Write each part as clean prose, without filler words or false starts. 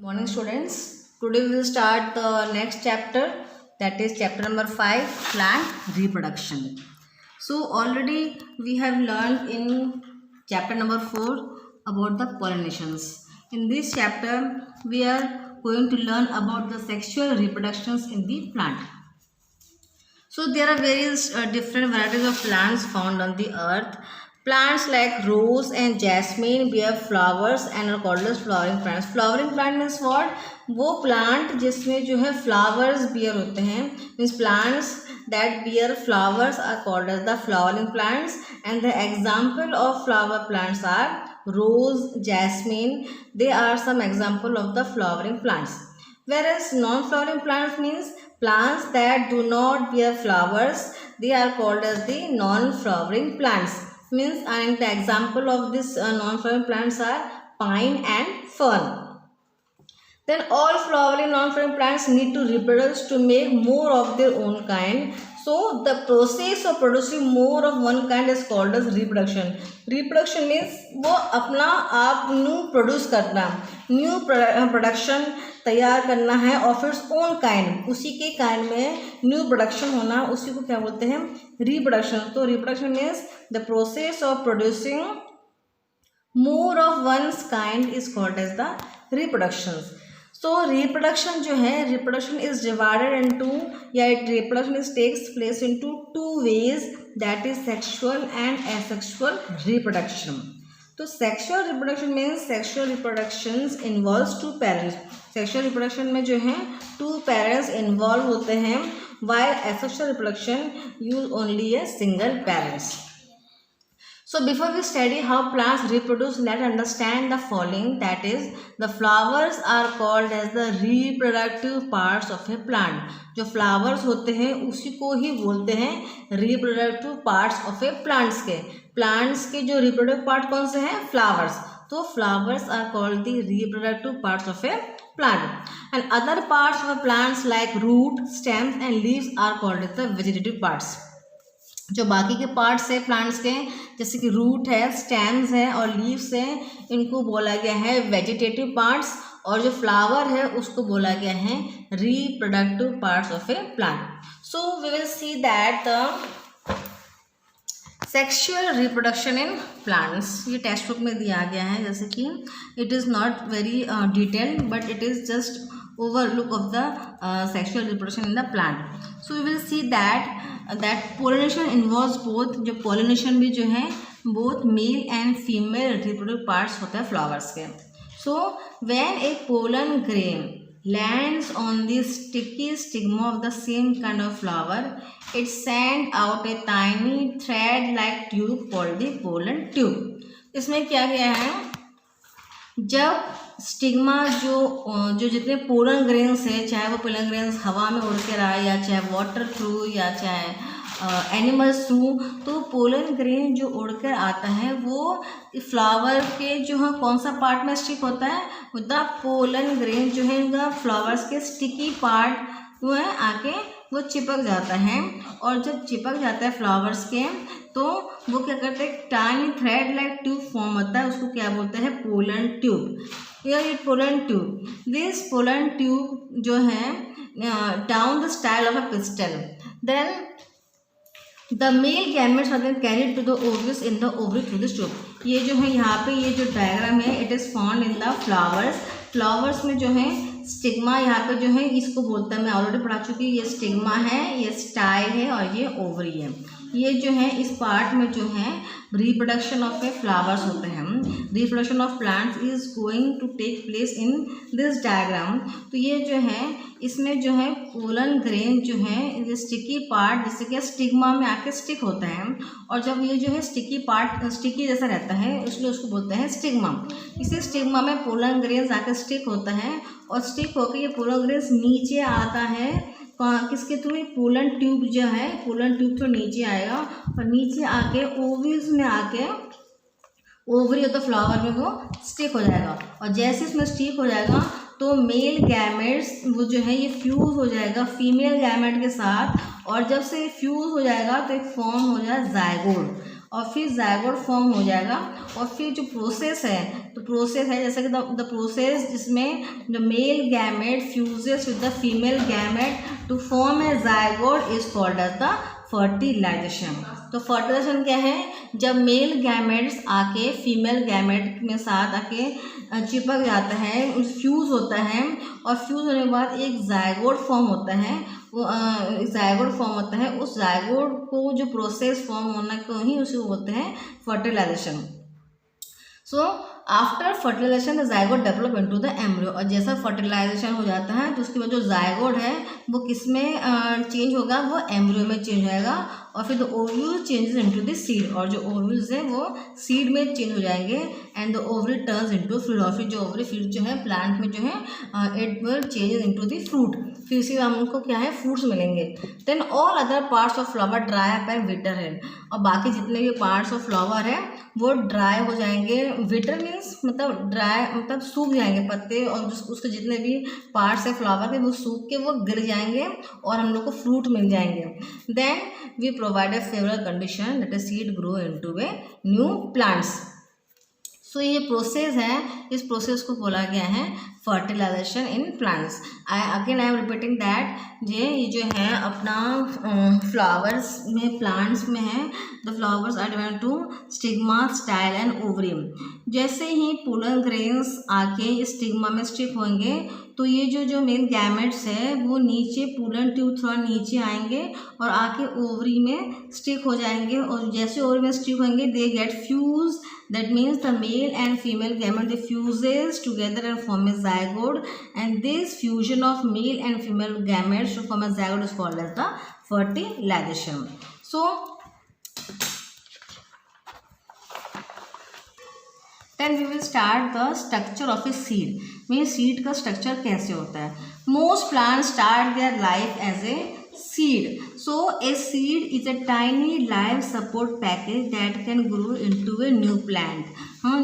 Morning students. Today we will start the next chapter, that is chapter number 5, plant reproduction. So already we have learned in chapter number 4 about the pollinations. In this chapter we are going to learn about the sexual reproductions in the plant. So there are various different varieties of plants found on the earth. Plants like rose and jasmine bear flowers and are called as flowering plants. Flowering plant means what? वो plant जिसमें जो है flowers bear होते हैं, means plants that bear flowers are called as the flowering plants. And the example of flower plants are rose, jasmine. They are some example of the flowering plants. Whereas non-flowering plants means plants that do not bear flowers, they are called as the non-flowering plants. Means, and the example of this non-flowering plants are pine and fern. Then all flowering non-flowering plants need to reproduce to make more of their own kind. So the process of producing more of one kind is called as reproduction. Reproduction means वो अपना आप new produce करना, new production तैयार करना है of its own kind, उसी के kind में न्यू प्रोडक्शन होना, उसी को क्या बोलते हैं? रिप्रोडक्शन. तो reproduction means the process of producing more of one's kind is called as the reproduction. तो रिप्रोडक्शन जो है, रिप्रोडक्शन इज डिवाइडेड इनटू, या reproduction is takes place into two ways, that is sexual and asexual reproduction. तो sexual reproduction means sexual reproductions involves two parents. Sexual reproduction में जो है to parents involve होते हैं, while asexual reproduction use only a single parents. So before we study how plants reproduce, let's understand the following, that is the flowers are called as the reproductive parts of a plant. जो flowers होते हैं उसी को ही बोलते हैं reproductive parts of a plants के. plants के जो reproductive part कौन से हैं? flowers. तो flowers are called the reproductive parts of a plant, and other parts of plants like root, stems and leaves are called as the vegetative parts. जो बाकी के पार्ट्स है प्लांट्स के, जैसे कि रूट है, स्टेम्स है और लीव्स है, इनको बोला गया है वेजिटेटिव पार्ट्स, और जो फ्लावर है उसको बोला गया है reproductive parts of a plant. So we will see that the sexual reproduction in plants. ये टेक्स्ट बुक में दिया गया है, जैसे कि it is not very detailed but it is just overlook of the sexual reproduction in the plant. So we will see that pollination involves both. जो pollination भी जो है both male and female reproductive parts होता है flowers के. So when a pollen grain lands on the sticky stigma of the same kind of flower, it sends out a tiny thread-like tube called the pollen tube. इसमें क्या गया है, जब stigma जो जितने पोलन ग्रेन्स हैं, चाहे वो पोलन ग्रेन्स हवा में उड़ के आए या चाहे वाटर थ्रू या चाहे एनिमल्स थ्रू, तो पोलन ग्रेन जो उड़कर आता है वो फ्लावर के जो है कौन सा पार्ट में स्टिक होता है? द पोलन ग्रेन जो है इनका फ्लावर्स के स्टिकी पार्ट वो है आके वो चिपक जाता है, और जब चिपक जाता है फ्लावर्स के तो वो क्या करते हैं, tiny thread like tube form होता है, उसको क्या बोलते हैं? Pollen tube. ये pollen tube, this pollen tube जो है down the style of a pistil, then the male gametes are then carried to the ovaries in the ovary through this tube. ये जो है यहाँ पे ये जो डायग्राम है, it is found in the flowers. Flowers में जो है स्टिग्मा यहाँ पे जो है इसको बोलता है, मैं ऑलरेडी पढ़ा चुकी, ये स्टिग्मा है, ये स्टाइल है और ये ओवरी है. ये जो है इस पार्ट में जो है रिप्रोडक्शन ऑफ ए फ्लावर्स होते हैं. Reproduction of plants is going to take place in this diagram. तो ये जो है इसमें जो है पोलन ग्रेन जो है ये स्टिकी पार्ट जैसे कि स्टिग्मा में आके स्टिक होता है, और जब ये जो है स्टिकी पार्ट स्टिकी जैसा रहता है इसलिए उसको बोलते हैं स्टिग्मा. इसी स्टिग्मा में पोलन ग्रेन्स आके स्टिक होता है, और स्टिक होकर ये पोलन ग्रेन्स नीचे आता है किसके थ्रू? पोलन ट्यूब जो है, पोलन ट्यूब तो नीचे आएगा और नीचे आके ओवरीज में आके ओवरी ऑफ द फ्लावर में वो स्टिक हो जाएगा, और जैसे इसमें स्टिक हो जाएगा तो मेल गैमेट्स वो जो है ये फ्यूज़ हो जाएगा फीमेल गैमेट के साथ, और जब से फ्यूज़ हो जाएगा तो एक फॉर्म हो जाएगा जायगोट, और फिर जायगोट फॉर्म हो जाएगा। और फिर जो प्रोसेस है, तो प्रोसेस है जैसे कि द प्रोसेस जिसमें the male gamete fuses with the female gamete to form a zygote is called as the fertilization. तो फर्टिलाइजेशन क्या है, जब मेल गैमेट्स आके फीमेल गैमेट में साथ आके चिपक जाता है, फ्यूज़ होता है, और फ्यूज़ होने के बाद एक जायगोट फॉर्म होता है। वो जायगोट फॉर्म होता है, उस जायगोट को जो प्रोसेस फॉर्म होना को ही उसे बोलते हैं fertilization. So after fertilization the zygote develop into the embryo. और जैसा फर्टिलाइजेशन हो जाता है तो उसके बाद जो जायगोट है वो किस में चेंज होगा, वो एम्ब्रियो में चेंज हो जाएगा। और फिर the ovule changes into the seed, और जो ओव्यूल्स है वो सीड में चेंज हो जाएंगे। And the ovary turns into fruit, और फिर जो ओवरी फ्रूट जो है प्लांट में जो है it will changes into the fruit, फिर इसी हमको क्या है फ्रूट्स मिलेंगे। Then all other parts of flower dry up and wither है, और बाकी जितने भी पार्ट्स ऑफ फ्लावर है वो ड्राई हो जाएंगे। विटर मीन्स मतलब ड्राई मतलब सूख जाएंगे पत्ते, और उसके जितने भी पार्ट्स है फ्लावर के वो सूख के वो गिर जाएंगे और हम लोग को फ्रूट मिल जाएंगे। Then we provide a favourable condition that is seed grow into a new plants. So ये प्रोसेस है, इस प्रोसेस को बोला गया है fertilisation in plants. I am repeating that ये जो है अपना फ्लावर्स में प्लांट्स में है, the flowers are divided to stigma, style and ovarium. जैसे ही पोलन ग्रेन्स आके स्टिग्मा में स्टिक होंगे तो ये जो मेन गैमेट्स है वो नीचे पोलन ट्यूब थोड़ा नीचे आएंगे और आके ओवरी में स्टिक हो जाएंगे। और जैसे ओवरी में स्टिक होंगे they get fuse, that means the male and female gamete they fuses together and form a zygote, and this fusion of male and female gametes to form a zygote is called as the fertilization. So then we will start the structure of a seed. means seed का structure कैसे होता है। most plants start their life as a seed. So a seed is a tiny live support package that can grow into a new plant.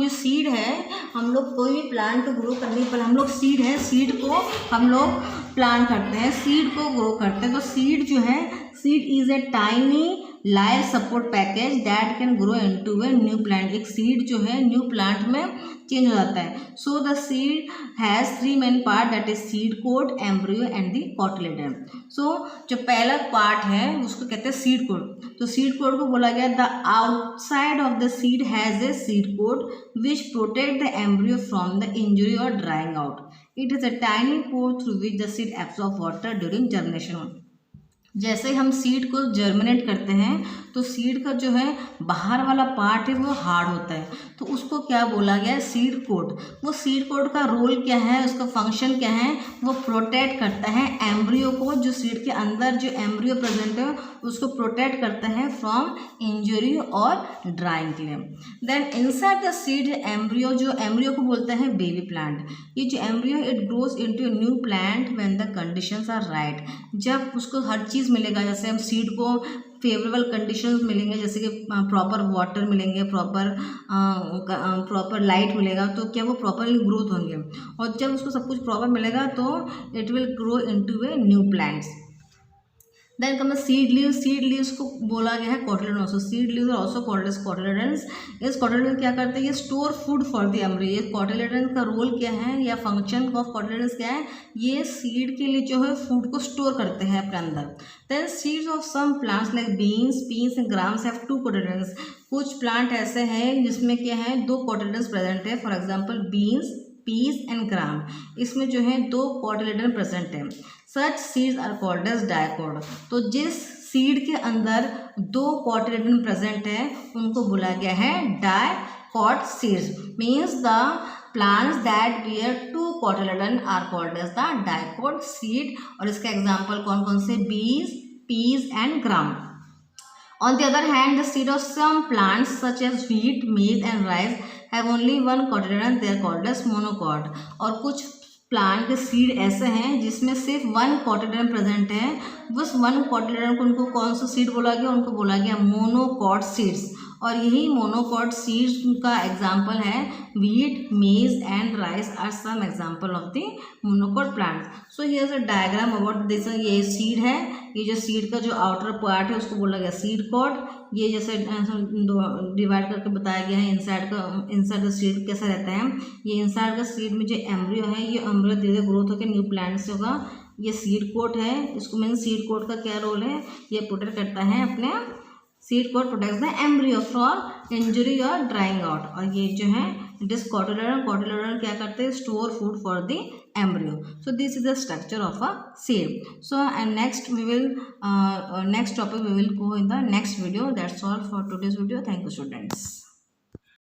जो seed है, हम लोग कोई भी प्लांट को ग्रो करने पर हम लोग सीड है, सीड को हम लोग प्लांट करते हैं, सीड को ग्रो करते हैं। तो सीड जो है, seed is a tiny live support package that can grow into a new plant. एक सीड जो है न्यू प्लांट में चेंज हो जाता है। So the seed has 3 main part that is seed coat, embryo and the cotyledon. So जो पहला part है उसको कहते हैं सीड कोड। तो सीड कोड को बोला गया the outside of the seed has a seed coat which protect the embryo from the injury और drying out. It is a tiny pore through which the seed absorb water during germination. जैसे हम seed को germinate करते हैं तो seed का जो है बाहर वाला पार्ट है वो हार्ड होता है, तो उसको क्या बोला गया है सीड कोड। वो सीड कोड का रोल क्या है, उसका फंक्शन क्या है, वो प्रोटेक्ट करता है एम्ब्रियो को, जो सीड के अंदर जो एम्ब्रियो प्रेजेंट है उसको प्रोटेक्ट करता है फ्रॉम इंजरी और ड्राइंग के लिए। Then inside the seed embryo, जो एम्ब्रियो को बोलते हैं बेबी प्लांट। ये जो embryo it grows into new plant when the conditions are right. जब उसको हर चीज़ मिलेगा, जैसे हम सीड को फेवरेबल कंडीशंस मिलेंगे, जैसे कि प्रॉपर वाटर मिलेंगे, प्रॉपर लाइट मिलेगा, तो क्या वो प्रॉपरली ग्रोथ होंगे। और जब उसको सब कुछ प्रॉपर मिलेगा तो it will grow into a new plants. Then come seed leaves. Seed leaves को बोला गया है cotyledon also. Seed leaves are also called as cotyledons. इस कोटिलेडन क्या करते हैं, ये store food for the embryo. ये कोटिलेडन का रोल क्या है या फंक्शन ऑफ कोटिलेडन्स क्या है, ये सीड के लिए जो है फूड को स्टोर करते हैं अपने अंदर। Then seeds of some plants like beans, peas and grams have 2 cotyledons. कुछ प्लांट ऐसे हैं जिसमें क्या है 2 कोटिलेडन्स प्रेजेंट है। For example beans, peas and gram, इसमें जो है 2 कोटिलेडन प्रेजेंट है। Such seeds are called as dicot. तो जिस सीड के अंदर 2 कोटिलेडन प्रेजेंट है उनको बोला गया है dicot seeds. Means the plants that bear 2 cotyledon are called as the dicot seed. और इसका एग्जाम्पल कौन कौन से, बीज, peas and gram. On the other hand, the seed of some plants such as wheat, maize and rice have only 1 cotyledon. They are called as monocot. और कुछ plant के seed ऐसे हैं जिसमें सिर्फ 1 कोटिलेडन प्रेजेंट है। उस 1 कोटिलेडन को उनको कौन सा सीड बोला गया, उनको बोला गया मोनोकॉट सीड्स। और यही मोनोकॉट सीड्स का एग्जाम्पल है wheat, maize and rice are some example of the monocot plants. So here is a diagram about this. ये सीड है, ये जो सीड का जो आउटर पार्ट है उसको बोला गया सीड कॉड। ये जैसे डिवाइड करके बताया गया है इनसाइड द सीड कैसा रहता है। ये इनसाइड का सीड में जो एम्ब्रियो है, ये एम्ब्रियो धीरे धीरे ग्रोथ होकर न्यू प्लांट्स होगा। ये सीड कोट है, इसको मीन सीड कोट का क्या रोल है, ये प्रोटेक्ट करता है अपने seed coat protects the embryo for injury और ड्राइंग आउट। और ये जो है इट इज कोटिलेडोन क्या करते हैं, store food for the embryo. So this is the structure of a seed. So and next we will next topic we will go in the next video. That's all for today's video. Thank you students.